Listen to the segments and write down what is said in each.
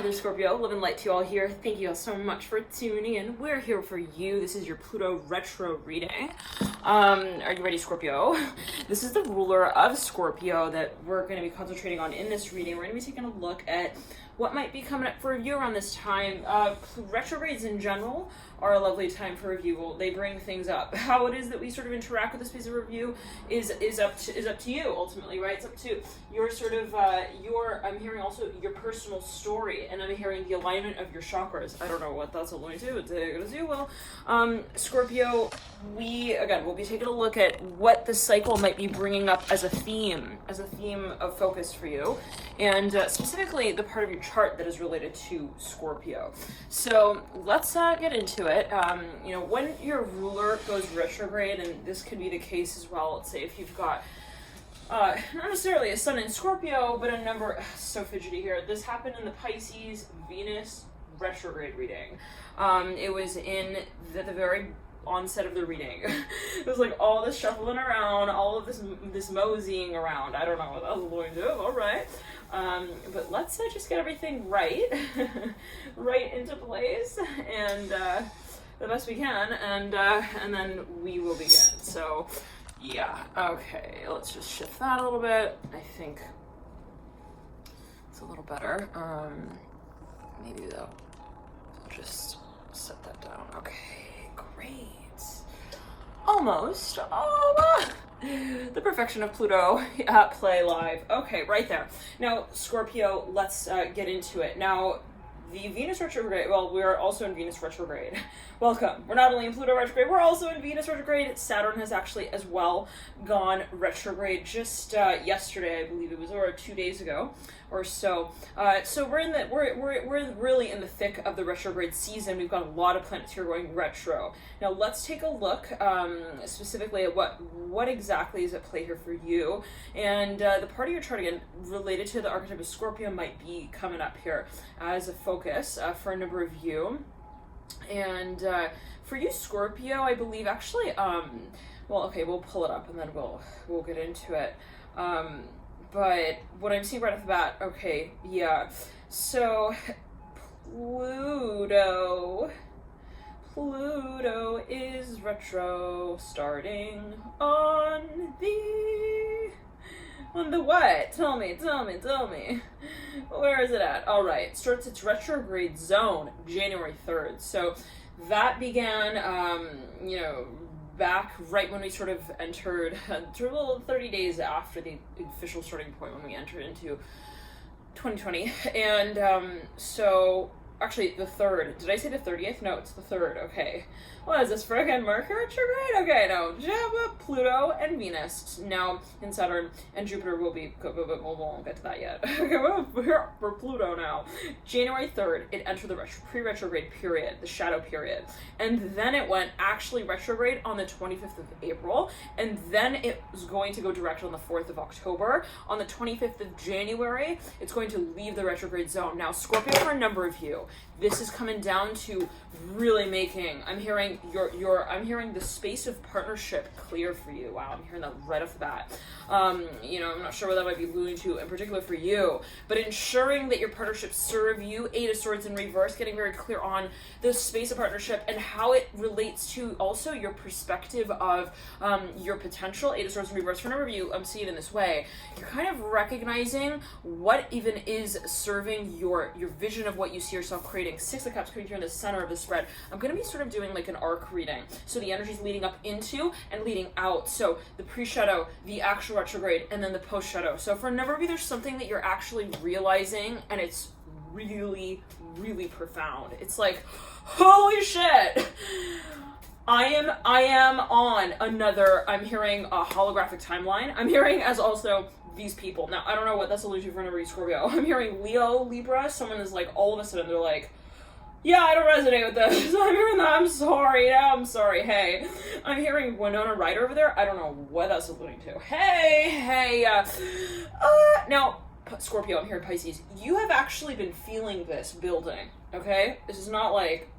Hello Scorpio, love and light to you all here. Thank you all so much for tuning in. We're here for you. This is your Pluto retro reading. Are you ready, Scorpio? This is the ruler of Scorpio that we're going to be concentrating on in this reading. We're going to be taking a look at what might be coming up for review around this time. Retrogrades in general are a lovely time for review. They bring things up. How it is that we sort of interact with the space of review is up to you ultimately, right? It's up to your sort of I'm hearing also your personal story, and I'm hearing the alignment of your chakras. I don't know what that's alluding to, but take it as you will. Scorpio, we'll be taking a look at what the cycle might be bringing up as a theme of focus for you, and specifically the part of your chart that is related to Scorpio. So let's get into it. When your ruler goes retrograde, and this could be the case as well, let's say if you've got not necessarily a sun in Scorpio, but a number, so fidgety here. This happened in the Pisces Venus retrograde reading. It was in the very onset of the reading. It was like all this shuffling around, all of this moseying around. I don't know what that was going to do. All right. But let's just get everything right into place, and the best we can, and then we will begin. So yeah, okay, let's just shift that a little bit. I think it's a little better. Maybe though, I'll just set that down. Okay, great. Almost. The perfection of Pluto at play live. Okay, right there. Now, Scorpio, let's get into it. Now, the Venus retrograde, well, we're also in Venus retrograde. Welcome. We're not only in Pluto retrograde, we're also in Venus retrograde. Saturn has actually as well gone retrograde just yesterday, I believe it was, or 2 days ago or so. So we're really in the thick of the retrograde season. We've got a lot of planets here going retro. Now let's take a look specifically at what exactly is at play here for you. And the part of your chart, again, related to the archetype of Scorpio might be coming up here as a focus for a number of you. And for you, Scorpio, I believe actually, we'll pull it up and then we'll get into it. But what I'm seeing right off the bat, okay, yeah. So Pluto is retro, starting on the what? Tell me. Where is it at? All right, starts its retrograde zone January 3rd. So that began, back right when we sort of entered, a little 30 days after the official starting point when we entered into 2020. And so actually the 3rd. Did I say the 30th? No, it's the 3rd. Okay. What is this, friggin' Mercury retrograde? Okay, no. Java, Pluto, and Venus. Now, in Saturn, and Jupiter will be, but we won't get to that yet. Okay, we're here for Pluto now. January 3rd, it entered the pre-retrograde period, the shadow period. And then it went actually retrograde on the 25th of April. And then it was going to go direct on the 4th of October. On the 25th of January, it's going to leave the retrograde zone. Now, Scorpio, for a number of you, this is coming down to really making, I'm hearing the space of partnership clear for you. Wow, I'm hearing that right off the bat. I'm not sure what that might be alluding to in particular for you, but ensuring that your partnerships serve you, 8 of Swords in reverse, getting very clear on the space of partnership and how it relates to also your perspective of your potential, 8 of Swords in reverse. For a number of you, I'm seeing it in this way. You're kind of recognizing what even is serving your vision of what you see yourself creating. 6 of Cups coming here in the center of the spread. I'm going to be sort of doing like an arc reading. So the energy's leading up into and leading out. So the pre-shadow, the actual retrograde, and then the post-shadow. So for a number of you, there's something that you're actually realizing, and it's really, really profound. It's like, holy shit! I am on another, I'm hearing a holographic timeline. I'm hearing as also these people. Now, I don't know what that's alluding to for a number of you, Scorpio. I'm hearing Leo, Libra. Someone is like, all of a sudden, they're like, yeah, I don't resonate with this. I'm hearing that. I'm sorry. Hey, I'm hearing Winona Ryder over there. I don't know what that's alluding to. Hey. Now, Scorpio, I'm hearing Pisces. You have actually been feeling this building, okay? This is not like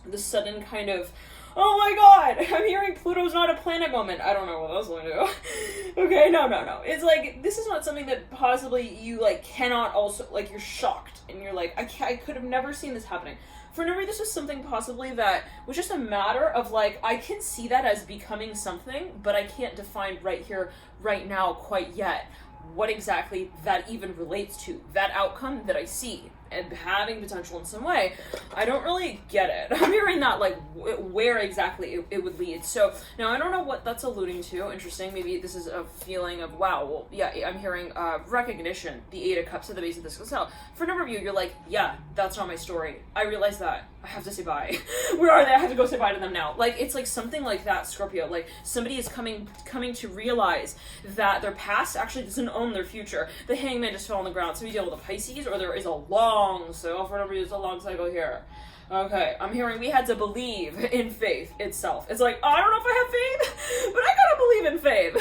the sudden kind of Oh my god! I'm hearing Pluto's not a planet moment. I don't know what else I'm gonna do. Okay, no. It's like, this is not something that possibly you, like, cannot also, like, you're shocked. And you're like, I could have never seen this happening. For Nuri, this was something possibly that was just a matter of, like, I can see that as becoming something, but I can't define right here, right now, quite yet, what exactly that even relates to. That outcome that I see and having potential in some way, I don't really get it. I'm hearing that, like, where exactly it would lead. So, now I don't know what that's alluding to. Interesting. Maybe this is a feeling of, wow, well, yeah, I'm hearing recognition, the Eight of Cups at the base of this cell. For a number of you, you're like, yeah, that's not my story. I realize that. I have to say bye. Where are they? I have to go say bye to them now. Like, it's like something like that, Scorpio. Like, somebody is coming to realize that their past actually doesn't own their future. The Hangman just fell on the ground. So we deal with a Pisces, or there is a long cycle. For number, there's a long cycle here. Okay, I'm hearing we had to believe in faith itself. It's like, I don't know if I have faith, but I gotta believe in faith.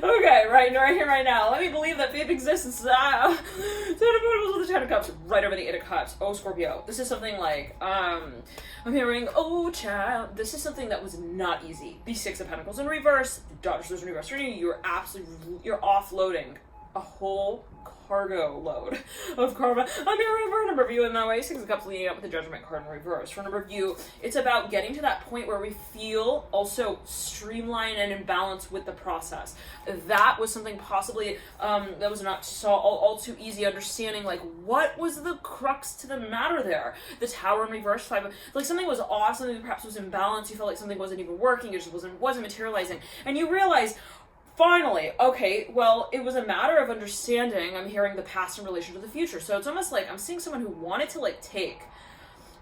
Okay, right here, right now. Let me believe that faith exists. Ten of Pentacles with the Ten of Cups, right over the Eight of Cups. Oh, Scorpio, this is something like, I'm hearing, oh, child, this is something that was not easy. The Six of Pentacles in reverse, Daughters in reverse. For you, you're offloading a whole cargo load of karma. I'm hearing for a number of you in that way. Six of Cups leading up with the Judgment card in reverse. For a number of you, it's about getting to that point where we feel also streamlined and in balance with the process. That was something possibly that was not so all too easy understanding, like, what was the crux to the matter there? The Tower in reverse, like, something was off, something perhaps was imbalanced, you felt like something wasn't even working, it just wasn't materializing, and you realize, finally, okay, well, it was a matter of understanding, I'm hearing, the past in relation to the future. So it's almost like I'm seeing someone who wanted to, like, take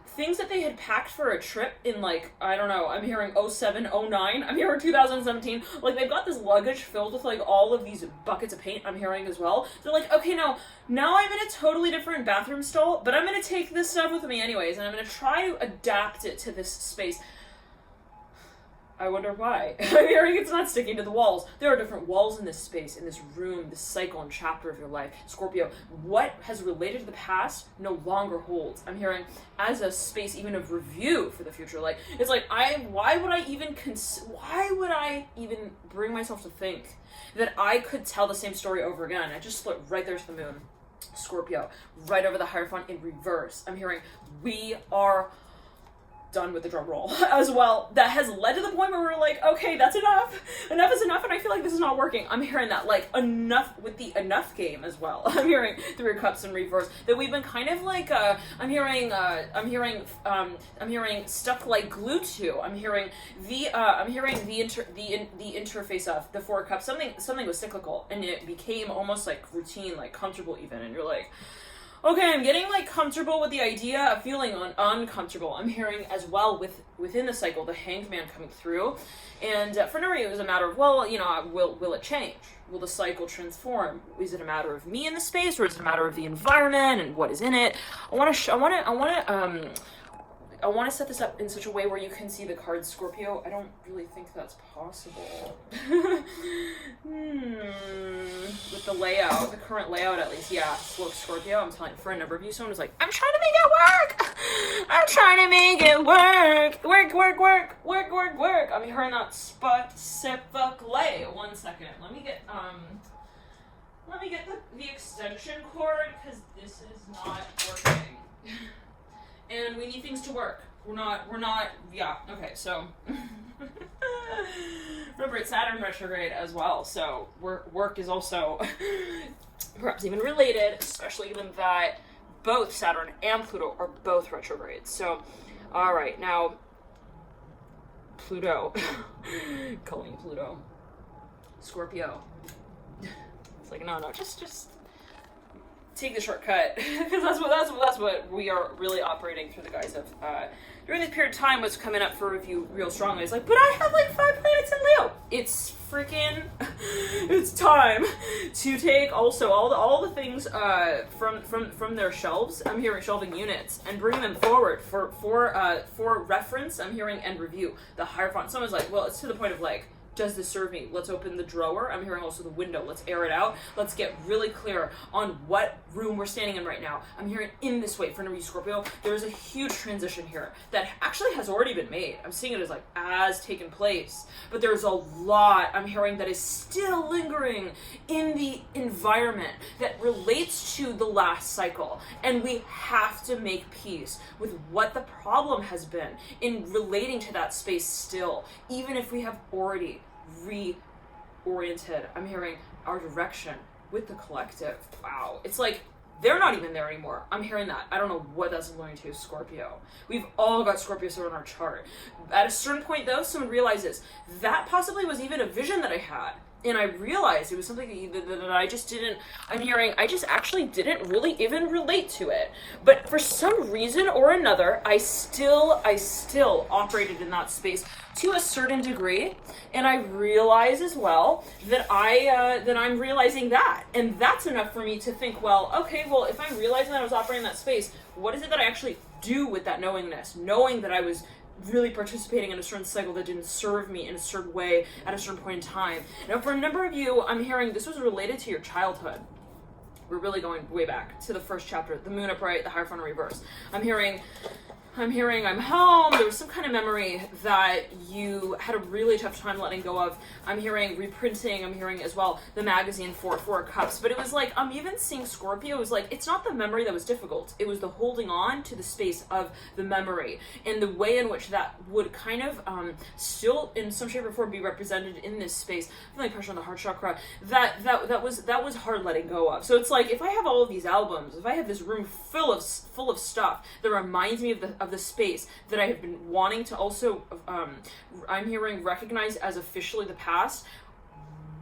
things that they had packed for a trip in, like, I don't know, I'm hearing 07, 09, I'm hearing 2017, like, they've got this luggage filled with, like, all of these buckets of paint, I'm hearing as well. They're like, okay, now I'm in a totally different bathroom stall, but I'm gonna take this stuff with me anyways, and I'm gonna try to adapt it to this space. I wonder why. I'm hearing it's not sticking to the walls. There are different walls in this space, in this room, this cycle and chapter of your life. Scorpio, what has related to the past no longer holds. I'm hearing as a space even of review for the future. Like, it's like, why would I even bring myself to think that I could tell the same story over again? I just split right there to the moon. Scorpio, right over the Hierophant in reverse. I'm hearing we are done with the drum roll as well. That has led to the point where we're like, okay, that's enough. Enough is enough, and I feel like this is not working. I'm hearing that, like, enough with the enough game as well. I'm hearing Three of Cups in reverse, that we've been kind of like, I'm hearing stuck like glue to. I'm hearing the interface of the Four of Cups. Something was cyclical, and it became almost like routine, like comfortable even, and you're like, okay, I'm getting, like, comfortable with the idea of feeling uncomfortable. I'm hearing as well within the cycle, the Hanged Man coming through. And for Nuri, it was a matter of, well, you know, will it change? Will the cycle transform? Is it a matter of me in the space, or is it a matter of the environment and what is in it? I want to set this up in such a way where you can see the cards, Scorpio. I don't really think that's possible. With the layout, the current layout at least, yeah. Look, Scorpio, I'm telling you, for a number of you, someone was like, I'm trying to make it work! I'm trying to make it work! Work! I'm hearing that specifically. 1 second. Let me get the extension cord, because this is not working. And we need things to work. We're not, yeah, okay, so. Remember, it's Saturn retrograde as well, so work is also perhaps even related, especially given that both Saturn and Pluto are both retrograde. So, alright, now, Pluto. Calling Pluto. Scorpio. It's like, no, just take the shortcut, because that's what we are really operating through the guise of. During this period of time, what's coming up for review real strongly is like, but I have like 5 planets in Leo. It's freaking, it's time to take also all the things from their shelves. I'm hearing shelving units and bring them forward for reference. I'm hearing and review. The Hierophant. Someone's like, well, it's to the point of like, does this serve me? Let's open the drawer. I'm hearing also the window. Let's air it out. Let's get really clear on what room we're standing in right now. I'm hearing in this way. For you, Scorpio, there's a huge transition here that actually has already been made. I'm seeing it as like as taken place, but there's a lot I'm hearing that is still lingering in the environment that relates to the last cycle. And we have to make peace with what the problem has been in relating to that space still, even if we have already reoriented, I'm hearing, our direction with the collective. Wow. It's like they're not even there anymore. I'm hearing that. I don't know what that's going to, Scorpio. We've all got Scorpio still in our chart. At a certain point, though, someone realizes that possibly was even a vision that I had. And I realized it was something that I just didn't, I'm hearing, I just actually didn't really even relate to it. But for some reason or another, I still operated in that space to a certain degree. And I realize as well that I'm realizing that. And that's enough for me to think, well, okay, well, if I'm realizing that I was operating in that space, what is it that I actually do with that knowingness? Knowing that I was really participating in a certain cycle that didn't serve me in a certain way at a certain point in time. Now, for a number of you, I'm hearing this was related to your childhood. We're really going way back to the first chapter, the moon upright, the Hierophant in reverse. I'm hearing I'm home. There was some kind of memory that you had a really tough time letting go of. I'm hearing reprinting. I'm hearing as well the magazine for Four of Cups. But it was like, I'm even seeing Scorpio. It was like, it's not the memory that was difficult. It was the holding on to the space of the memory and the way in which that would kind of still in some shape or form be represented in this space. Feeling pressure on the heart chakra. That was hard letting go of. So it's like, if I have all of these albums, if I have this room full of stuff that reminds me of the space that I have been wanting to also, I'm hearing recognize as officially the past,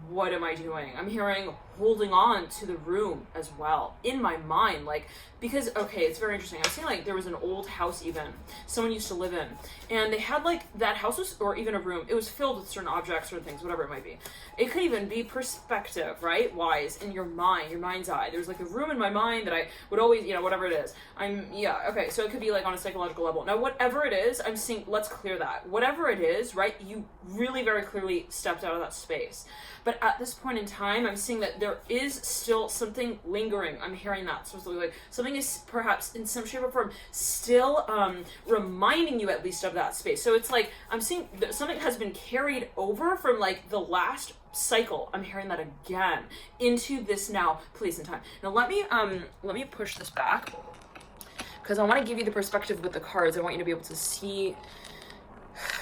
what am I doing? I'm hearing holding on to the room as well in my mind, like, because, okay, it's very interesting. I was seeing like there was an old house even someone used to live in, and they had like that house was, or even a room, it was filled with certain objects, certain things, whatever it might be. It could even be perspective, right? Wise in your mind, your mind's eye. There's like a room in my mind that I would always, whatever it is. Okay, so it could be like on a psychological level. Now, whatever it is, I'm seeing, let's clear that. Whatever it is, right? You really very clearly stepped out of that space. But at this point in time, I'm seeing that there is still something lingering. I'm hearing that. So it's like something is perhaps in some shape or form still reminding you at least of that space. So it's like I'm seeing that something has been carried over from like the last cycle. I'm hearing that again into this now place and time. Now let me push this back because I want to give you the perspective with the cards. I want you to be able to see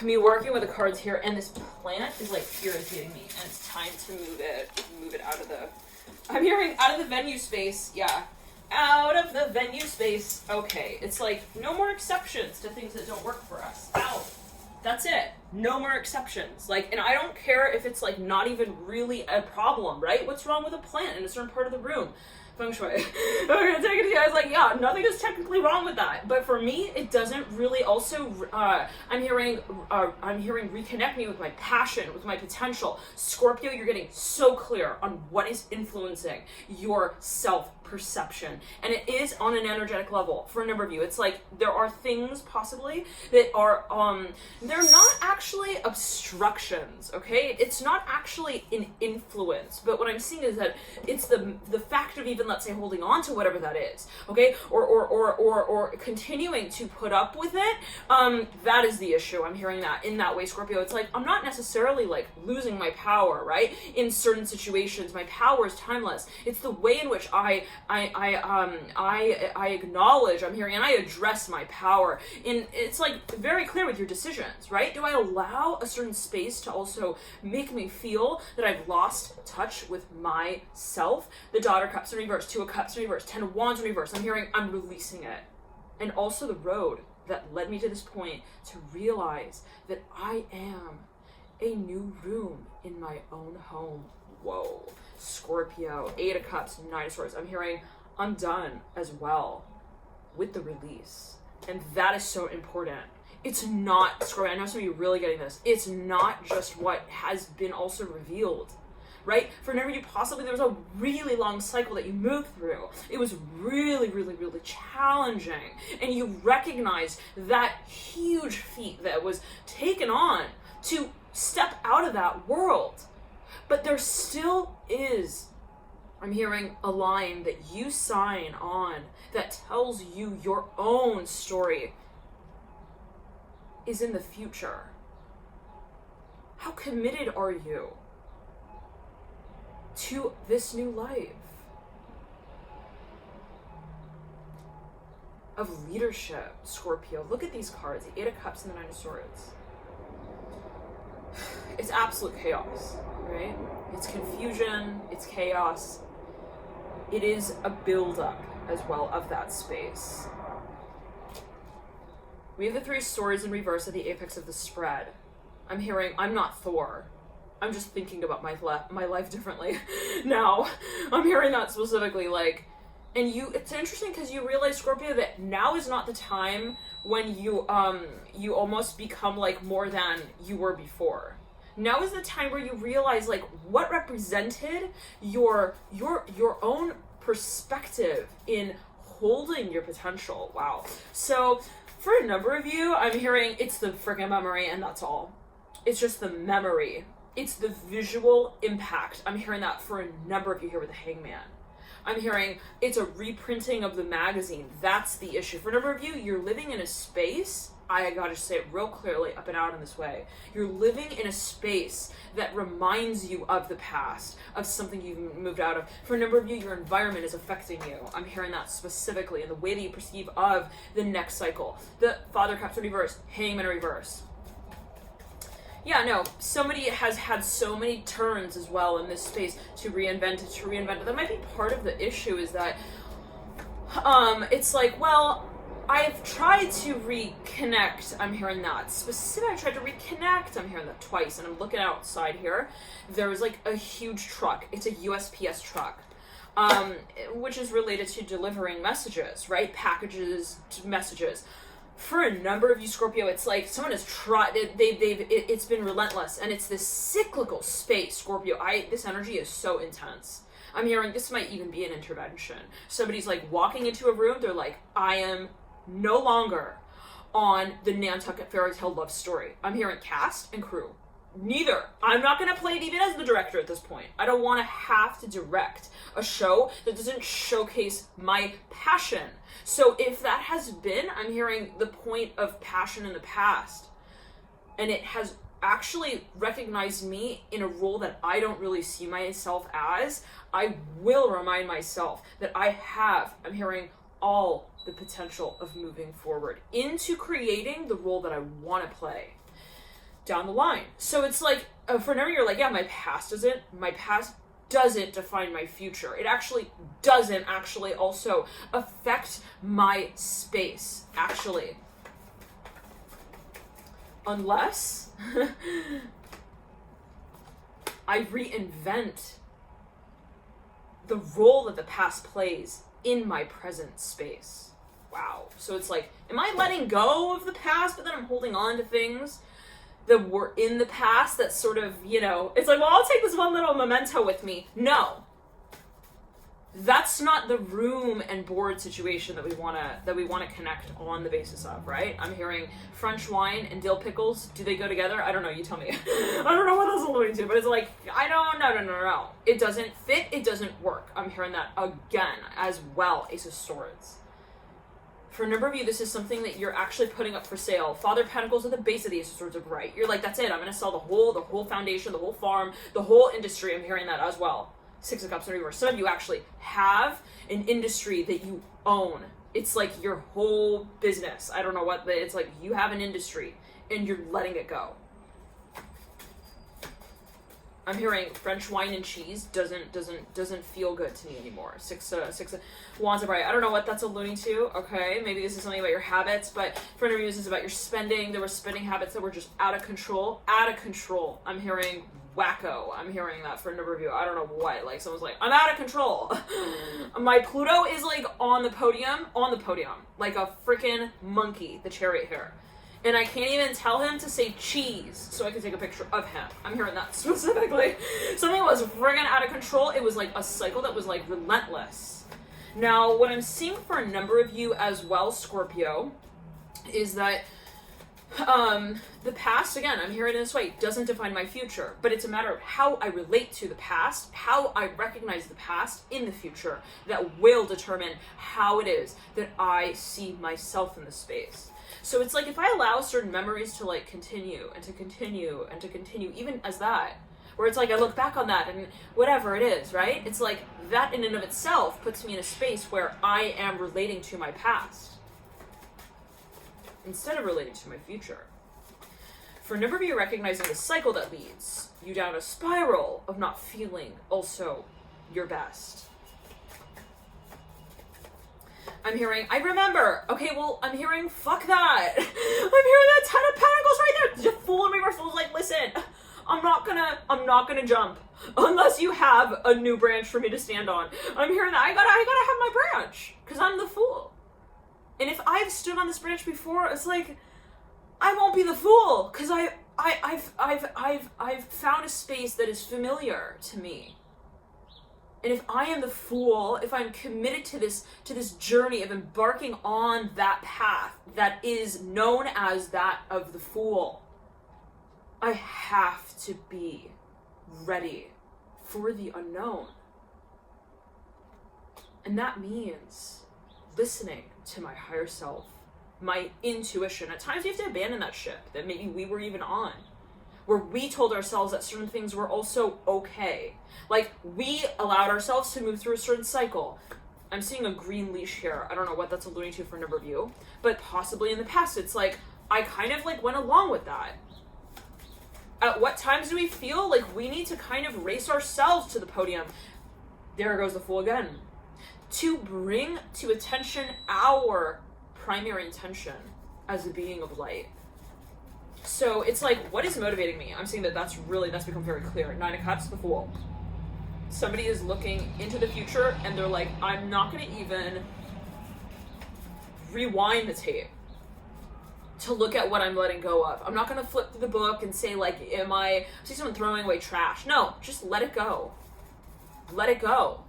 me working with the cards here, and this plant is like irritating me, and it's time to move it out of the, I'm hearing out of the venue space. Yeah, out of the venue space. Okay, it's like no more exceptions to things that don't work for us. Out. That's it. No more exceptions. Like, and I don't care if it's like not even really a problem, right? What's wrong with a plant in a certain part of the room? Feng shui. Okay, take it. I was like, yeah, nothing is technically wrong with that. But for me, it doesn't really also, I'm hearing reconnect me with my passion, with my potential. Scorpio, you're getting so clear on what is influencing your self-perception. And it is on an energetic level for a number of you. It's like there are things possibly that are, they're not actually obstructions, okay? It's not actually an influence. But what I'm seeing is that it's the fact of even, let's say, holding on to whatever that is, okay, or continuing to put up with it, that is the issue. I'm hearing that in that way, Scorpio. It's like I'm not necessarily like losing my power, right? In certain situations, my power is timeless. It's the way in which I acknowledge, I'm hearing, and I address my power. And it's like very clear with your decisions, right? Do I allow a certain space to also make me feel that I've lost touch with myself? The Daughter of Cups in reverse, Two of Cups in reverse, Ten of Wands in reverse. I'm hearing I'm releasing it. And also the road that led me to this point to realize that I am a new room in my own home. Whoa. Scorpio, Eight of Cups, Nine of Swords. I'm hearing I'm done as well with the release. And that is so important. It's not, Scorpio, I know some of you are really getting this. It's not just what has been also revealed, right? For whenever you possibly, there was a really long cycle that you moved through. It was really, really, really challenging. And you recognized that huge feat that was taken on to step out of that world. But there still is, I'm hearing a line that you sign on that tells you your own story is in the future. How committed are you to this new life of leadership, Scorpio? Look at these cards, the Eight of Cups and the Nine of Swords. It's absolute chaos, right? It's confusion, it's chaos. It is a buildup as well of that space. We have the Three of Swords in reverse at the apex of the spread. I'm hearing, I'm not Thor. I'm just thinking about my life differently now. I'm hearing that specifically, like, and it's interesting because you realize, Scorpio, that now is not the time when you almost become like more than you were before. Now is the time where you realize, like, what represented your own perspective in holding your potential. Wow. So for a number of you, I'm hearing it's the freaking memory, and that's all. It's just the memory. It's the visual impact. I'm hearing that for a number of you here with the Hangman. I'm hearing it's a reprinting of the magazine. That's the issue. For a number of you, you're living in a space, I gotta say it real clearly up and out in this way. You're living in a space that reminds you of the past, of something you've moved out of. For a number of you, your environment is affecting you. I'm hearing that specifically in the way that you perceive of the next cycle. The Father Cups in reverse, Hangman in reverse. Yeah, no, somebody has had so many turns as well in this space to reinvent it. That might be part of the issue, is that it's like, well, I've tried to reconnect. I'm hearing that. Specifically, I tried to reconnect. I'm hearing that twice, and I'm looking outside here. There's like a huge truck. It's a USPS truck, which is related to delivering messages, right? Packages to messages. For a number of you, Scorpio, it's like someone has tried. It's been relentless, and it's this cyclical space, Scorpio. This energy is so intense. I'm hearing this might even be an intervention. Somebody's like walking into a room. They're like, I am no longer on the Nantucket fairy tale love story. I'm hearing cast and crew. Neither. I'm not going to play it even as the director at this point. I don't want to have to direct a show that doesn't showcase my passion. So if that has been, I'm hearing the point of passion in the past, and it has actually recognized me in a role that I don't really see myself as, I will remind myself that I have, I'm hearing, all the potential of moving forward into creating the role that I want to play down the line. So it's like, for now you're like, yeah, my past doesn't define my future. It actually doesn't actually also affect my space, actually. Unless I reinvent the role that the past plays in my present space. Wow. So it's like, am I letting go of the past, but then I'm holding on to things that were in the past that sort of, it's like, well, I'll take this one little memento with me. No. That's not the room and board situation that we want to connect on the basis of, right? I'm hearing French wine and dill pickles. Do they go together? I don't know. You tell me. I don't know what that's alluding to, but it's like, no. It doesn't fit. It doesn't work. I'm hearing that again as well. Ace of Swords. For a number of you, this is something that you're actually putting up for sale. Father Pentacles at the base of the Ace of Swords are bright. You're like, that's it. I'm going to sell the whole foundation, the whole farm, the whole industry. I'm hearing that as well. Six of Cups in reverse. Some of you actually have an industry that you own. It's like your whole business. I don't know what, but it's like you have an industry and you're letting it go. I'm hearing French wine and cheese doesn't feel good to me anymore. Six of Wands are bright. I don't know what that's alluding to. Okay, maybe this is something about your habits, but for any reason, this is about your spending. There were spending habits that were just out of control. I'm hearing wacko. I'm hearing that for a number of you. I don't know what. Like someone's like, I'm out of control. My Pluto is like on the podium, like a freaking monkey. The chariot here. And I can't even tell him to say cheese so I can take a picture of him. I'm hearing that specifically. Something was friggin' out of control. It was like a cycle that was like relentless. Now, what I'm seeing for a number of you as well, Scorpio, is that The past, again, I'm hearing it this way, doesn't define my future, but it's a matter of how I relate to the past, how I recognize the past in the future, that will determine how it is that I see myself in the space. So it's like, if I allow certain memories to like continue and to continue and to continue, even as that, where it's like I look back on that and whatever it is, right? It's like that in and of itself puts me in a space where I am relating to my past instead of relating to my future. For a number of you, recognizing the cycle that leads you down a spiral of not feeling also your best. I'm hearing, I remember. Okay, well, I'm hearing, fuck that. I'm hearing that 10 of Pentacles right there. The Fool and Reversal is like, listen, I'm not gonna jump unless you have a new branch for me to stand on. I'm hearing that I gotta have my branch because I'm the Fool. And if I've stood on this branch before, it's like, I won't be the Fool because I've found a space that is familiar to me. And if I am the Fool, if I'm committed to this journey of embarking on that path that is known as that of the Fool, I have to be ready for the unknown. And that means listening to my higher self, my intuition. At times you have to abandon that ship that maybe we were even on, where we told ourselves that certain things were also okay. Like, we allowed ourselves to move through a certain cycle. I'm seeing a green leash here. I don't know what that's alluding to for a number of you, but possibly in the past, it's like, I kind of like went along with that. At what times do we feel like we need to kind of race ourselves to the podium? There goes the Fool again. To bring to attention our primary intention as a being of light. So it's like, what is motivating me? I'm seeing that's become very clear. 9 of Cups, the Fool. Somebody is looking into the future and they're like, I'm not going to even rewind the tape to look at what I'm letting go of. I'm not going to flip through the book and say like, I see someone throwing away trash. No, just let it go. Let it go.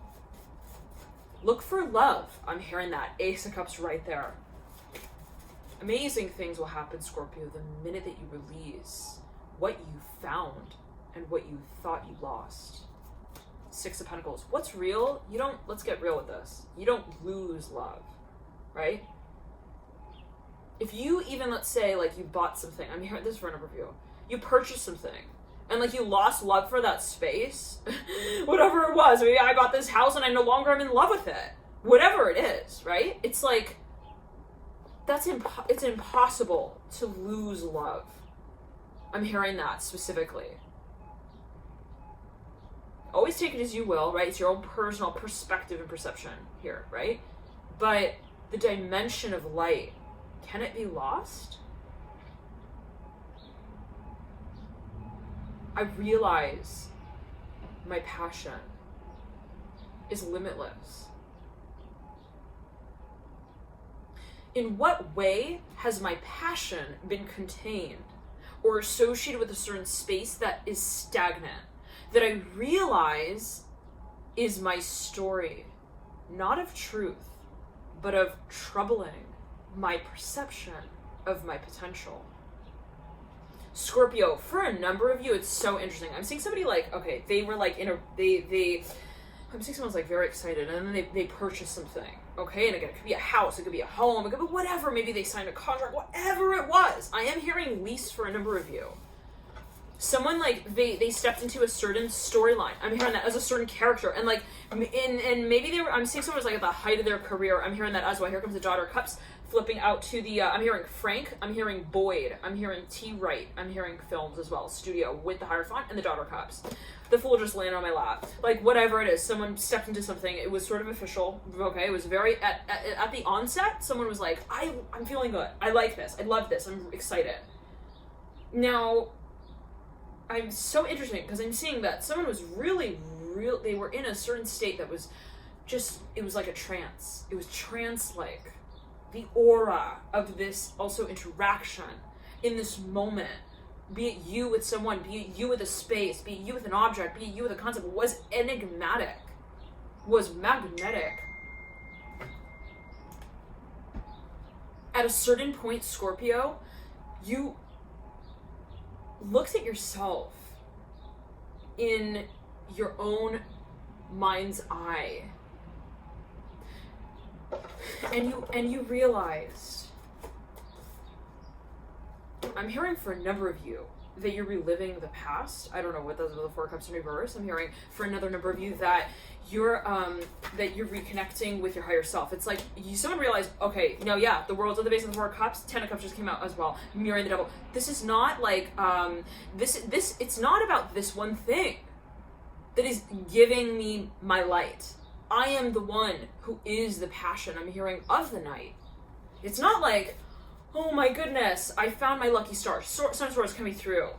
Look for love. I'm hearing that. Ace of Cups right there. Amazing things will happen, Scorpio, the minute that you release what you found and what you thought you lost. 6 of Pentacles. What's real? Let's get real with this. You don't lose love, right? If you even, let's say, like you bought something, I'm hearing this for a number of you. You purchased something and like you lost love for that space, whatever it was. Maybe I bought this house and I no longer am in love with it. Whatever it is, right? It's like, it's impossible to lose love. I'm hearing that specifically. Always take it as you will, right? It's your own personal perspective and perception here, right? But the dimension of light, can it be lost? I realize my passion is limitless. In what way has my passion been contained or associated with a certain space that is stagnant, that I realize is my story, not of truth, but of troubling my perception of my potential? Scorpio, for a number of you, it's so interesting. I'm seeing somebody like, okay, they were like I'm seeing someone's like very excited and then they purchased something, okay? And again, it could be a house, it could be a home, it could be whatever, maybe they signed a contract, whatever it was. I am hearing lease for a number of you. Someone like, they stepped into a certain storyline. I'm hearing that as a certain character. And like, and maybe I'm seeing someone was like at the height of their career. I'm hearing that as well. Here comes the Daughter of Cups, flipping out to the, I'm hearing Frank, I'm hearing Boyd, I'm hearing T. Wright, I'm hearing films as well, studio with the Hierophant and the Daughter of Cups. The Fool just landed on my lap. Like, whatever it is, someone stepped into something, it was sort of official, okay, it was very, at the onset, someone was like, I'm feeling good, I like this, I love this, I'm excited. Now, I'm so interesting, because I'm seeing that someone was really, they were in a certain state that was just, it was like a trance. It was trance-like. The aura of this also interaction in this moment, be it you with someone, be it you with a space, be it you with an object, be it you with a concept, was enigmatic, was magnetic. At a certain point, Scorpio, you looked at yourself in your own mind's eye, and you realized, I'm hearing for a number of you that you're reliving the past. I don't know what those are, the Four Cups in reverse. I'm hearing for another number of you that you're reconnecting with your higher self. It's like someone realized, okay, no, yeah, the world's at the base of the Four Cups. Ten of Cups just came out as well, mirroring the Devil. This is not like it's not about this one thing that is giving me my light. I am the one who is the passion, I'm hearing, of the night. It's not like, oh my goodness, I found my lucky star. Sun Swords coming through.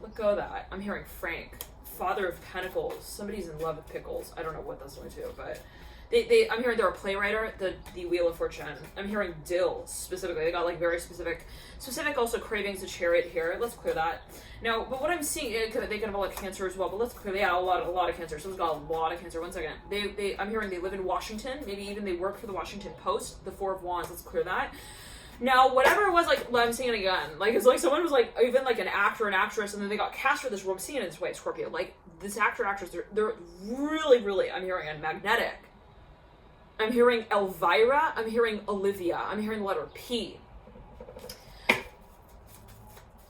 Let go of that. I'm hearing Frank, Father of Pentacles. Somebody's in love with pickles. I don't know what that's going to, but I'm hearing they're a playwriter, the Wheel of Fortune. I'm hearing Dill specifically. They got like very specific also cravings, a Chariot here. Let's clear that. Now, but what I'm seeing, they can have a lot of Cancer as well, but let's clear, yeah, a lot of Cancer. Someone's got a lot of Cancer. One second. I'm hearing they live in Washington. Maybe even they work for the Washington Post. The Four of Wands. Let's clear that. Now, whatever it was, like, I'm seeing it again. Like, it's like someone was like, even like an actor, an actress, and then they got cast for this role. I'm seeing it this way, Scorpio. Like, this actor, actress, they're really, really, I'm hearing, and magnetic. I'm hearing Elvira. I'm hearing Olivia. I'm hearing the letter P.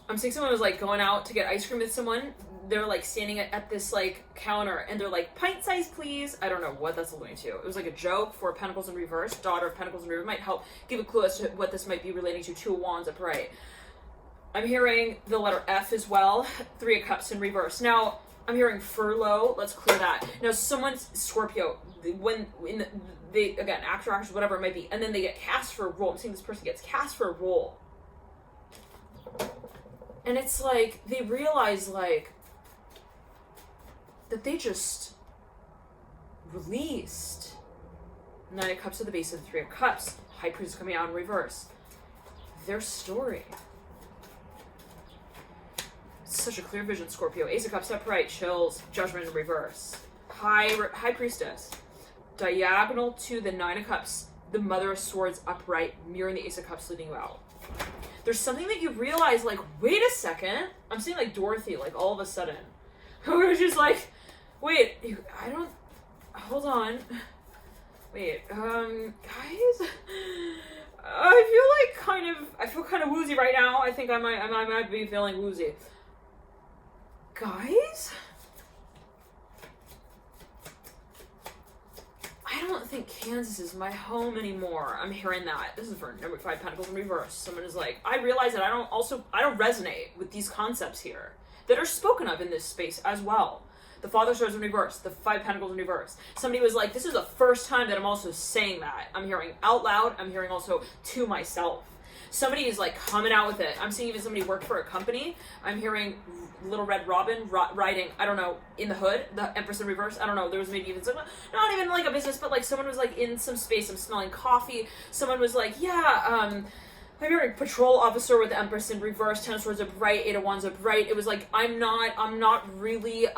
I'm seeing someone was like going out to get ice cream with someone. They're like standing at this like counter and they're like, pint size please. I don't know what that's alluding to. It was like a joke. Four of Pentacles in reverse. Daughter of Pentacles in reverse might help give a clue as to what this might be relating to. Two of Wands upright. I'm hearing the letter F as well. Three of Cups in reverse. Now, I'm hearing furlough. Let's clear that. Now, someone's Scorpio, again, actor, actress, whatever it might be, and then they get cast for a role. I'm seeing this person gets cast for a role. And it's like, they realize, like, that they just released Nine of Cups at the base of the Three of Cups. High Priestess coming out in reverse. Their story. Such a clear vision, Scorpio. Ace of Cups upright, chills, Judgment in reverse. High Priestess. Diagonal to the Nine of Cups, the Mother of Swords upright, mirroring the Ace of Cups leading you out. There's something that you realize, like, wait a second. I'm seeing, like, Dorothy, like, all of a sudden. Who was just like, wait, hold on. Wait, guys? I feel kind of woozy right now. I think I might be feeling woozy. Guys? I don't think Kansas is my home anymore. I'm hearing that. This is for number 5 Pentacles in reverse. Someone is like, I realize that I don't resonate with these concepts here that are spoken of in this space as well. The Father Swords in reverse, the 5 Pentacles in reverse. Somebody was like, this is the first time that I'm also saying that. I'm hearing out loud. I'm hearing also to myself. Somebody is like coming out with it. I'm seeing even somebody worked for a company. I'm hearing Little Red Robin riding, I don't know, in the hood, the Empress in reverse. I don't know. There was maybe even some, not even like a business, but like someone was like in some space. I'm smelling coffee. Someone was like, yeah, I'm hearing Patrol Officer with the Empress in reverse, Ten of Swords upright, Eight of Wands upright. It was like, I'm not really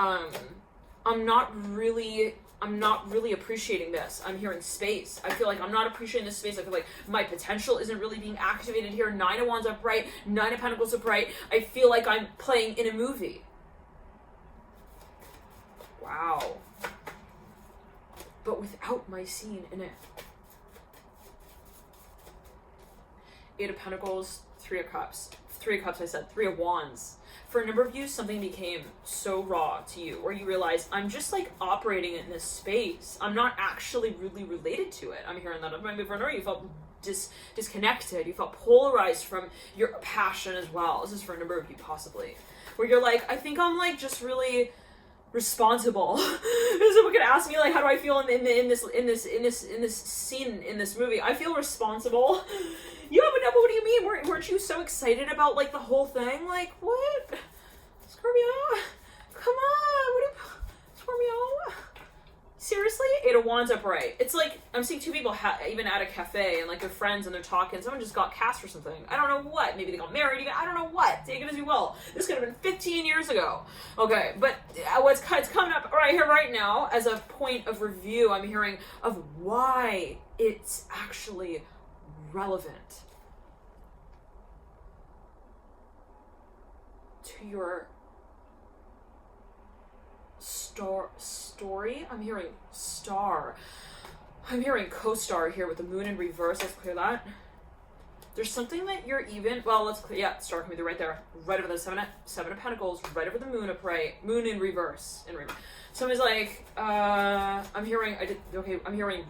appreciating this. I'm hearing space. I feel like I'm not appreciating this space. I feel like my potential isn't really being activated here. Nine of Wands upright, Nine of Pentacles upright. I feel like I'm playing in a movie. Wow. But without my scene in it. Eight of Pentacles, Three of Cups. Three of Cups, I said. Three of Wands. For a number of you, something became so raw to you, where you realize, I'm just like operating in this space. I'm not actually really related to it. I'm hearing that. Maybe for another, you felt disconnected. You felt polarized from your passion as well. This is for a number of you, possibly. Where you're like, I think I'm like just really responsible. Someone could ask me like, how do I feel in this scene in this movie? I feel responsible. Yeah, but what do you mean? Weren't you so excited about like the whole thing? Like, what? Scorpio? Come on, Scorpio? Seriously? Eight of Wands upright. It's like, I'm seeing two people even at a cafe and like they're friends and they're talking. Someone just got cast for something. I don't know what. Maybe they got married. I don't know what. Take it as you will. This could have been 15 years ago. Okay, but it's coming up right here, right now, as a point of review, I'm hearing of why it's actually relevant. to your story. I'm hearing star. I'm hearing co-star here with the moon in reverse. Let's clear that. There's something that you're even, well, let's clear, yeah, star can be right there. Right over the seven of pentacles, right over the moon upright, moon in reverse. Somebody's like, I'm hearing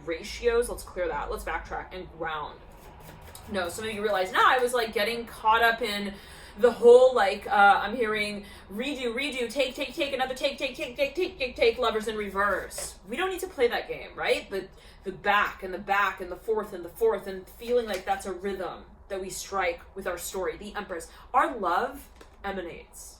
ratios. Let's clear that. Let's backtrack and ground. No, some of you realize, I was like getting caught up in the whole, like, I'm hearing redo, take, another take, lovers in reverse. We don't need to play that game, right? The back and the back and the fourth and feeling like that's a rhythm that we strike with our story. The Empress. Our love emanates.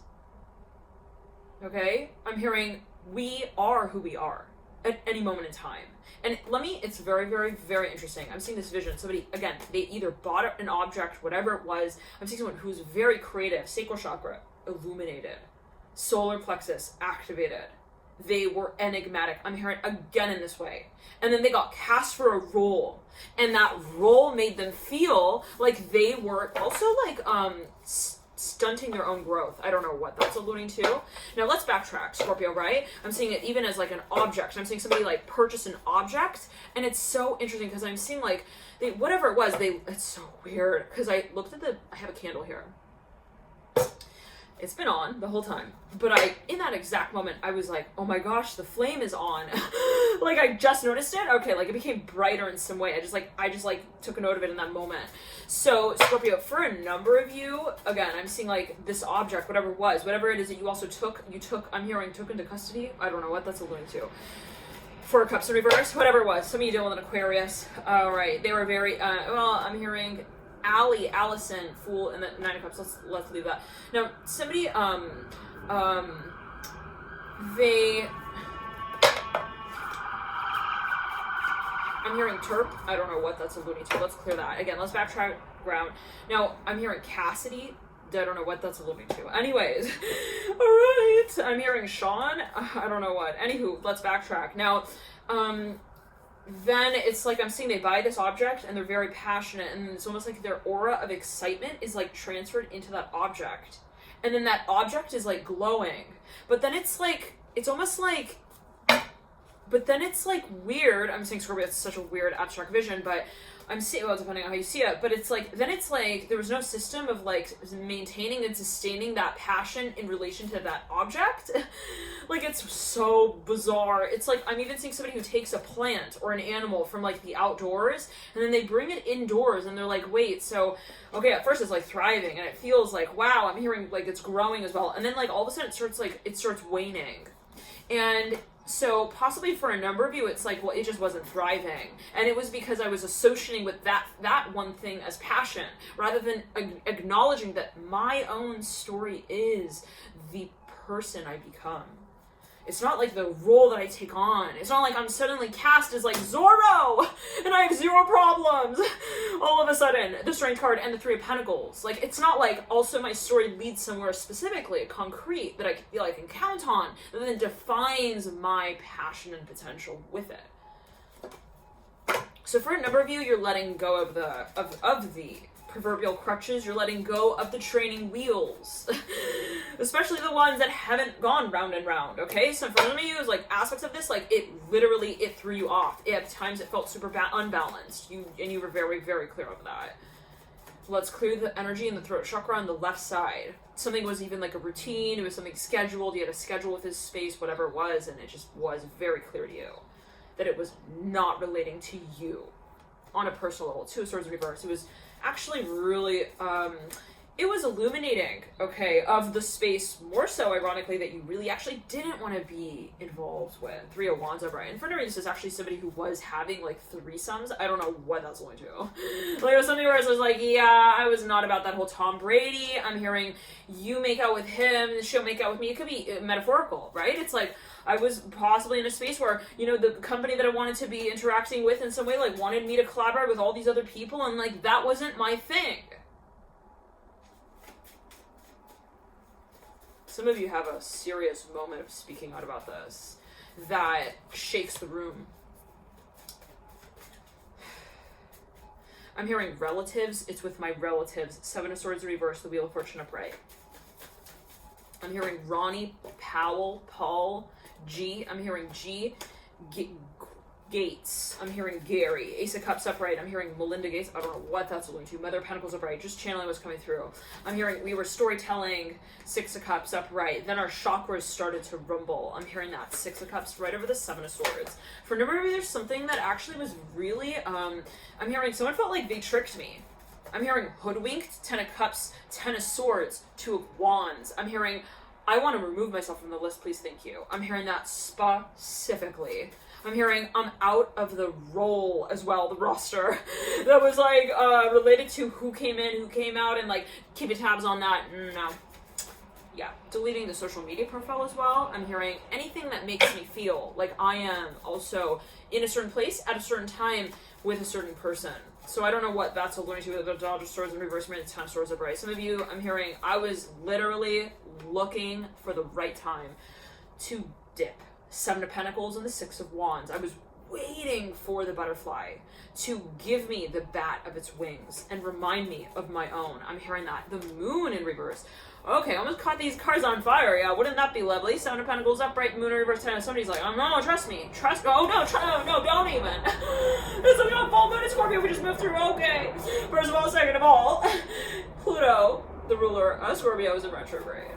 Okay? I'm hearing we are who we are at any moment in time. And it's very, very, very interesting. I'm seeing this vision. Somebody, again, they either bought an object, whatever it was. I'm seeing someone who's very creative, sacral chakra illuminated, solar plexus activated. They were enigmatic. I'm hearing again in this way. And then they got cast for a role. And that role made them feel like they were also like stunting their own growth. I don't know what that's alluding to. Now let's backtrack, Scorpio, right? I'm seeing it even as like an object. I'm seeing somebody like purchase an object, and it's so interesting because I'm seeing like whatever it was, it's so weird because I looked at I have a candle here. It's been on the whole time, but in that exact moment, I was like, oh my gosh, the flame is on. Like I just noticed it. Okay, like it became brighter in some way. I just took a note of it in that moment. So Scorpio, for a number of you, again, I'm seeing like this object, whatever it is that you also took, I'm hearing took into custody. I don't know what that's alluding to. Four of Cups in reverse, whatever it was. Some of you dealing with an Aquarius. All right, they were very, I'm hearing Allison, Fool, and the Nine of Cups. Let's leave that. Now, somebody, I'm hearing Terp. I don't know what that's alluding to. Let's clear that. Again, let's backtrack ground. Now, I'm hearing Cassidy. I don't know what that's alluding to. Anyways, all right. I'm hearing Sean. I don't know what. Anywho, let's backtrack. Now, then it's like I'm seeing they buy this object and they're very passionate, and it's almost like their aura of excitement is like transferred into that object, and then that object is like glowing, but then it's weird. I'm saying Scorpio, it's such a weird abstract vision, but I'm seeing, well, depending on how you see it, but it's like there was no system of like maintaining and sustaining that passion in relation to that object. Like it's so bizarre. It's like I'm even seeing somebody who takes a plant or an animal from like the outdoors and then they bring it indoors and they're like, wait, so okay, at first it's like thriving and it feels like, wow, I'm hearing like it's growing as well, and then like all of a sudden it starts waning. And so possibly for a number of you, it's like, well, it just wasn't thriving. And it was because I was associating with that one thing as passion, rather than acknowledging that my own story is the person I become. It's not like the role that I take on. It's not like I'm suddenly cast as like Zorro and I have zero problems. All of a sudden, the Strength card and the Three of Pentacles. Like, it's not like also my story leads somewhere specifically, concrete, that I can count on, that then defines my passion and potential with it. So for a number of you, you're letting go of the proverbial crutches. You're letting go of the training wheels, especially the ones that haven't gone round and round. Okay, so for some of you, like aspects of this, like it threw you off. At times, it felt super unbalanced. You were very, very clear of that. Let's clear the energy in the throat chakra on the left side. Something was even like a routine. It was something scheduled. You had a schedule with this space, whatever it was, and it just was very clear to you that it was not relating to you on a personal level. Two of Swords reverse. It was actually really, it was illuminating, okay, of the space, more so, ironically, that you really actually didn't want to be involved with. Three of Wands upright. In front of me, this is actually somebody who was having, like, threesomes. I don't know what that's going to. Like, it was something where I was like, yeah, I was not about that whole Tom Brady. I'm hearing you make out with him, she'll make out with me. It could be metaphorical, right? It's like, I was possibly in a space where, you know, the company that I wanted to be interacting with in some way, like, wanted me to collaborate with all these other people, and, like, that wasn't my thing. Some of you have a serious moment of speaking out about this that shakes the room. I'm hearing relatives. It's with my relatives. Seven of Swords reverse, the Wheel of Fortune upright. I'm hearing Ronnie, Powell, Paul, G. I'm hearing G. Gates. I'm hearing Gary. Ace of Cups upright. I'm hearing Melinda Gates. I don't know what that's alluding to. Mother of Pentacles upright. Just channeling what's coming through. I'm hearing we were storytelling. Six of Cups upright. Then our chakras started to rumble. I'm hearing that. Six of Cups right over the Seven of Swords. For a number of you, there's something that actually was really, I'm hearing someone felt like they tricked me. I'm hearing hoodwinked. 10 of Cups, 10 of Swords, 2 of Wands. I'm hearing I want to remove myself from the list, please, thank you. I'm hearing that specifically. I'm hearing I'm out of the role as well, the roster. That was like related to who came in, who came out, and like keeping tabs on that. No. Yeah. Deleting the social media profile as well. I'm hearing anything that makes me feel like I am also in a certain place at a certain time with a certain person. So I don't know what that's alluding to. The Dodge of Swords in reverse, maybe the 10 of Swords upright. Some of you, I'm hearing I was literally looking for the right time to dip. 7 of Pentacles and the 6 of Wands. I was waiting for the butterfly to give me the bat of its wings and remind me of my own. I'm hearing that. The Moon in reverse. Okay, almost caught these cards on fire. Yeah, wouldn't that be lovely? 7 of Pentacles upright, Moon in reverse. 10. Somebody's like, oh no, trust me. Oh no, don't even. It's like a full moon in Scorpio we just moved through. Okay. First of all, second of all, Pluto, the ruler of Scorpio, is in retrograde.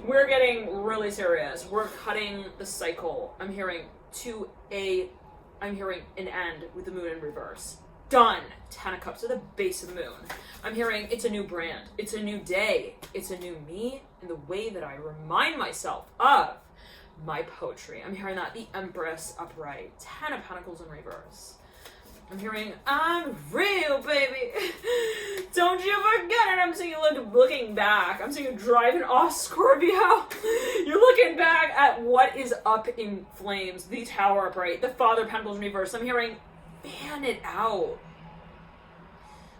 We're getting really serious. We're cutting the cycle. I'm hearing I'm hearing an end with the Moon in reverse. Done. 10 of Cups at the base of the moon. I'm hearing it's a new brand. It's a new day. It's a new me in the way that I remind myself of my poetry. I'm hearing that. The Empress upright. 10 of Pentacles in reverse. I'm hearing, I'm real, baby. Don't you forget it. I'm seeing you looking back. I'm seeing you driving off Scorpio. You're looking back at what is up in flames. The Tower upright. The Father Pentacles in reverse. I'm hearing, fan it out.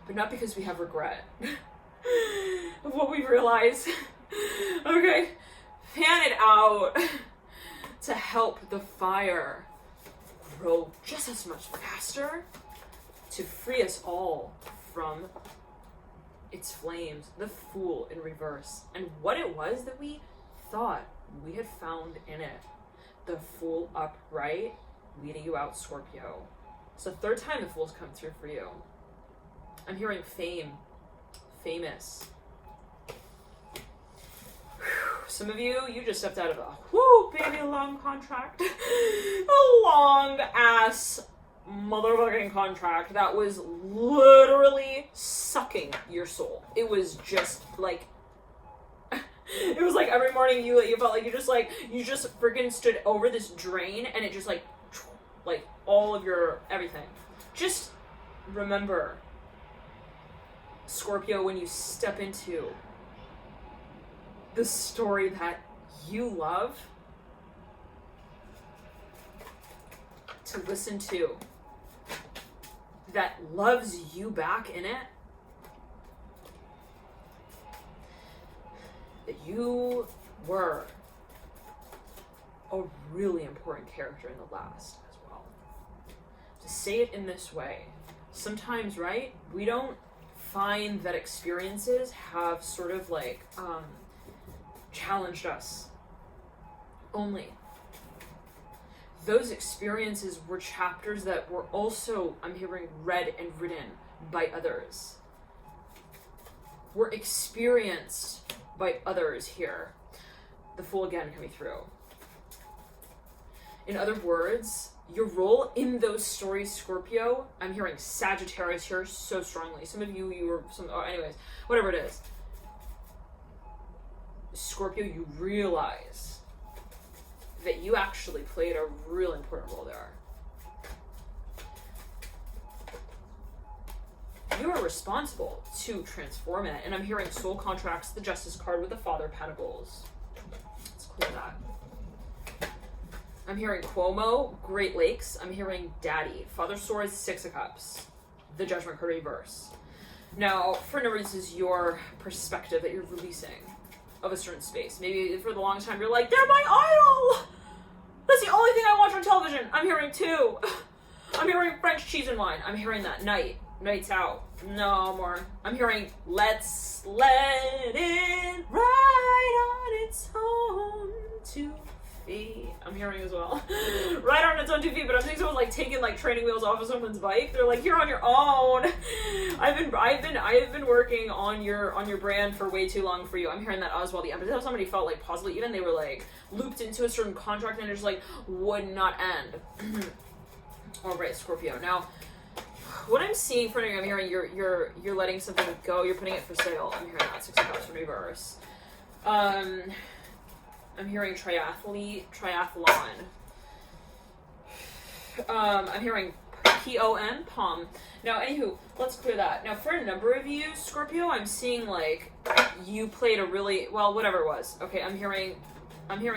But not because we have regret of what we realize. Okay. Fan it out to help the fire grow just as much faster, to free us all from its flames. The Fool in reverse. And what it was that we thought we had found in it. The Fool upright, leading you out, Scorpio. It's the third time the Fool's come through for you. I'm hearing fame, famous. Some of you just stepped out of a long contract. A long ass motherfucking contract that was literally sucking your soul. It was just like, it was like every morning you felt like you just freaking stood over this drain and it just like all of your everything. Just remember, Scorpio, when you step into the story that you love to listen to, that loves you back in it, that you were a really important character in the last as well. To say it in this way, sometimes, right, we don't find that experiences have sort of like challenged us. Only those experiences were chapters that were also, I'm hearing, read and written by others. Were experienced by others here. The Fool again coming through. In other words, your role in those stories, Scorpio, I'm hearing Sagittarius here so strongly. Some of you were anyways, whatever it is. Scorpio, you realize that you actually played a real important role there. You are responsible to transform it. And I'm hearing soul contracts, the Justice card with the Father of Pentacles. Let's clear that. I'm hearing Cuomo, Great Lakes. I'm hearing Daddy, Father Swords, 6 of Cups, the Judgment card reverse. Now, for a number of this is your perspective that you're releasing of a certain space. Maybe for the longest time you're like, they're my idol! That's the only thing I watch on television. I'm hearing 2. I'm hearing French cheese and wine. I'm hearing that. Night. Nights out. No more. I'm hearing, let's let it ride on its own 2 feet. I'm hearing as well. Ride on its own 2 feet, but I'm thinking someone's like taking like training wheels off of someone's bike. They're like, you're on your own. I have been working on your brand for way too long for you. I'm hearing that as well. The empathy of somebody felt like possibly even they were like looped into a certain contract and it just like would not end. All right, Scorpio. Now, what I'm seeing for you, I'm hearing you're letting something go. You're putting it for sale. I'm hearing that 6 of Cups in reverse. I'm hearing triathlon. I'm hearing POM, POM. Now, anywho, let's clear that. Now, for a number of you, Scorpio, I'm seeing like you played a really well, whatever it was. Okay, I'm hearing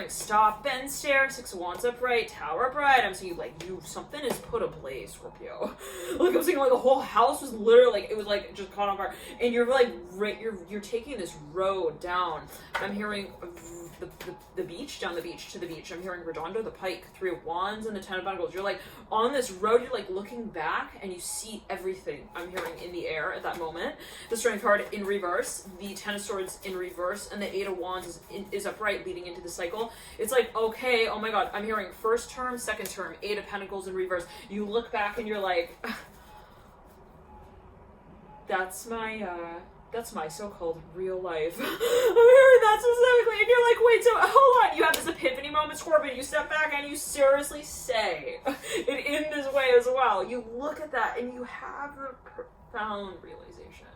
stop and stare, 6 of Wands upright, Tower upright. I'm seeing like something is put ablaze, Scorpio. Like I'm seeing like the whole house was literally like it was like just caught on fire, and you're like you're taking this road down. I'm hearing the beach, down the beach to the beach. I'm hearing Redondo, the pike, 3 of Wands, and the 10 of Pentacles. You're like on this road. You're like looking back, and you see everything. I'm hearing in the air at that moment. The Strength card in reverse, the 10 of Swords in reverse, and the 8 of Wands is upright, leading into the cycle. It's like, okay, oh my God, I'm hearing first term, second term, 8 of Pentacles in reverse. You look back and you're like, that's my so-called real life. I'm hearing that specifically, and you're like, wait, so hold on. You have this epiphany moment, Scorpio. You step back and you seriously say it in this way as well. You look at that and you have the profound realization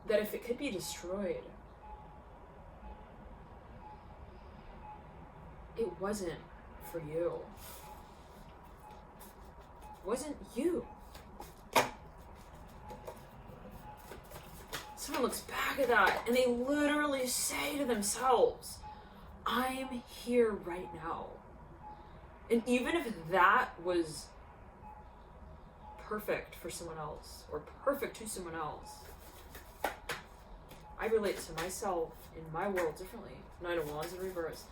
that if it could be destroyed, it wasn't for you. It wasn't you. Someone looks back at that and they literally say to themselves, I'm here right now. And even if that was perfect for someone else or perfect to someone else, I relate to myself in my world differently. 9 of Wands in reverse.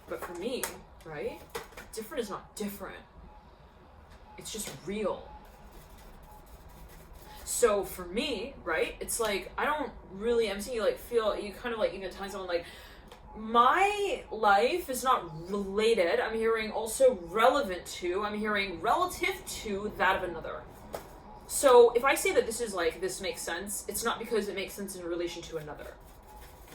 But for me, right? Different is not different. It's just real. So for me, right, it's like, I don't really, I'm seeing you like feel, you kind of like even telling someone like, my life is not related. I'm hearing also relevant to, I'm hearing relative to that of another. So if I say that this is like, this makes sense, it's not because it makes sense in relation to another.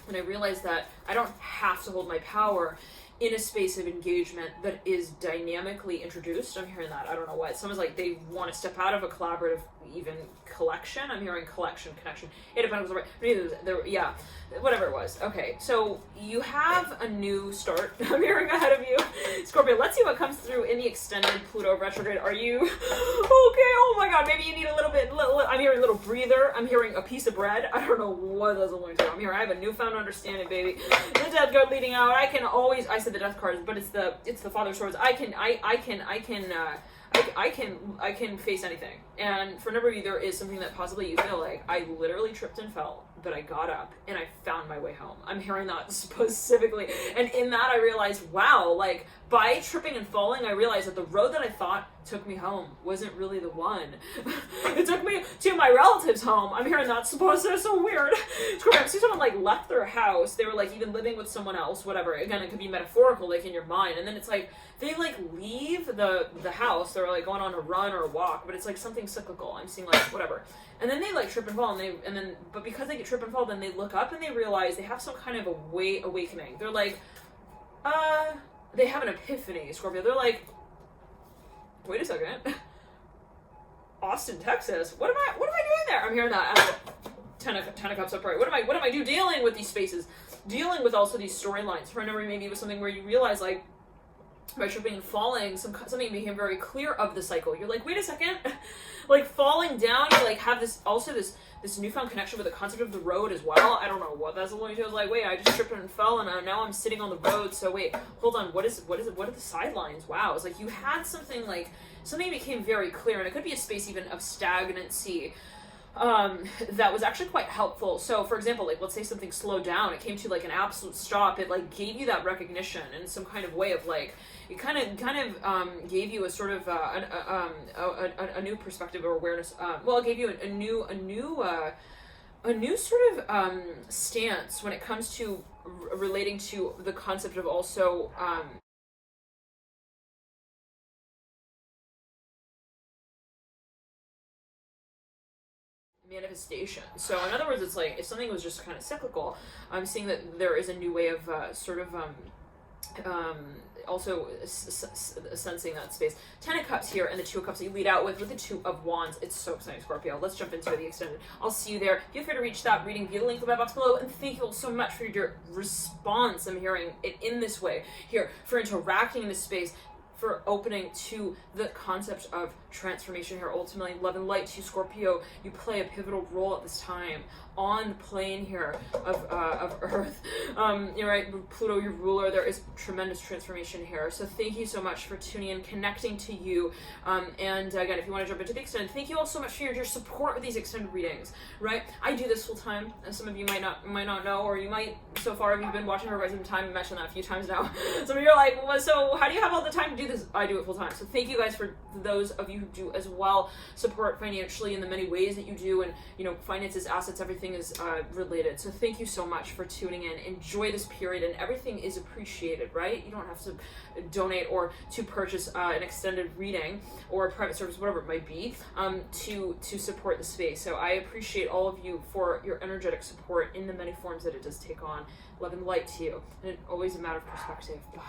And I realize that I don't have to hold my power in a space of engagement that is dynamically introduced. I'm hearing that. I don't know what. Someone's like, they want to step out of a collaborative, even collection. I'm hearing collection, connection. It depends. Yeah, whatever it was. Okay, so you have a new start. I'm hearing ahead of you, Scorpio. Let's see what comes through in the extended Pluto retrograde. Are you okay? Oh my God. Maybe you need a little bit. I'm hearing a little breather. I'm hearing a piece of bread. I don't know what that's going to do. I'm hearing I have a newfound understanding, baby. The Death card leading out. I can always. I said the Death card, but it's the Father of Swords. I can face anything. And for a number of you, there is something that possibly you feel like, I literally tripped and fell, but I got up and I found my way home. I'm hearing that specifically. And in that, I realized, wow, like by tripping and falling, I realized that the road that I thought took me home wasn't really the one. It took me to my relative's home. I'm hearing that supposed to, so weird. I see someone like left their house. They were like even living with someone else, whatever. Again, it could be metaphorical, like in your mind. And then it's like, they like leave the house. They're like going on a run or a walk, but it's like something cyclical. I'm seeing like whatever. And then they like trip and fall but because they get trip and fall, then they look up and they realize they have some kind of awakening. They're like, they have an epiphany, Scorpio. They're like, wait a second. Austin, Texas. What am I doing there? I'm hearing that. Ten of Cups upright. What am I dealing with these spaces? Dealing with also these storylines. For a number, maybe it was something where you realize like, by tripping and falling, something became very clear of the cycle. You're like, wait a second, like falling down, you like have this newfound connection with the concept of the road as well. I don't know what that's alluding to. I was like, wait, I just tripped and fell, and now I'm sitting on the road. So wait, hold on, what is it? What are the sidelines? Wow, it's like you had something became very clear, and it could be a space even of stagnancy. that was actually quite helpful. So for example, like let's say something slowed down, it came to like an absolute stop, it like gave you that recognition in some kind of way of like, it kind of gave you a sort of a new perspective or awareness. Well, it gave you a new sort of stance when it comes to relating to the concept of also manifestation. So in other words, it's like if something was just kind of cyclical, I'm seeing that there is a new way of sort of also sensing that space. 10 of Cups here and the 2 of Cups that you lead out with the 2 of Wands. It's so exciting, Scorpio. Let's jump into the extended. I'll see you there. Feel free to reach that reading via the link in my box below, and thank you all so much for your response. I'm hearing it in this way here, for interacting in this space, for opening to the concept of transformation here. Ultimately, love and light to Scorpio. You play a pivotal role at this time on the plane here of Earth. You're right, Pluto, your ruler. There is tremendous transformation here. So thank you so much for tuning in, connecting to you. And again, if you want to jump into the extended, thank you all so much for your support with these extended readings. Right, I do this full time, as some of you might not know, or you might so far if you've been watching for quite some time. I mentioned that a few times now. Some of you are like, well, so how do you have all the time to do this? I do it full time. So thank you guys for those of you who do as well. Support financially in the many ways that you do, and finances, assets, everything is related. So thank you so much for tuning in. Enjoy this period, and everything is appreciated, right? You don't have to donate or to purchase an extended reading or a private service, whatever it might be, to support the space. So I appreciate all of you for your energetic support in the many forms that it does take on. Love and light to you, and it's always a matter of perspective. Bye.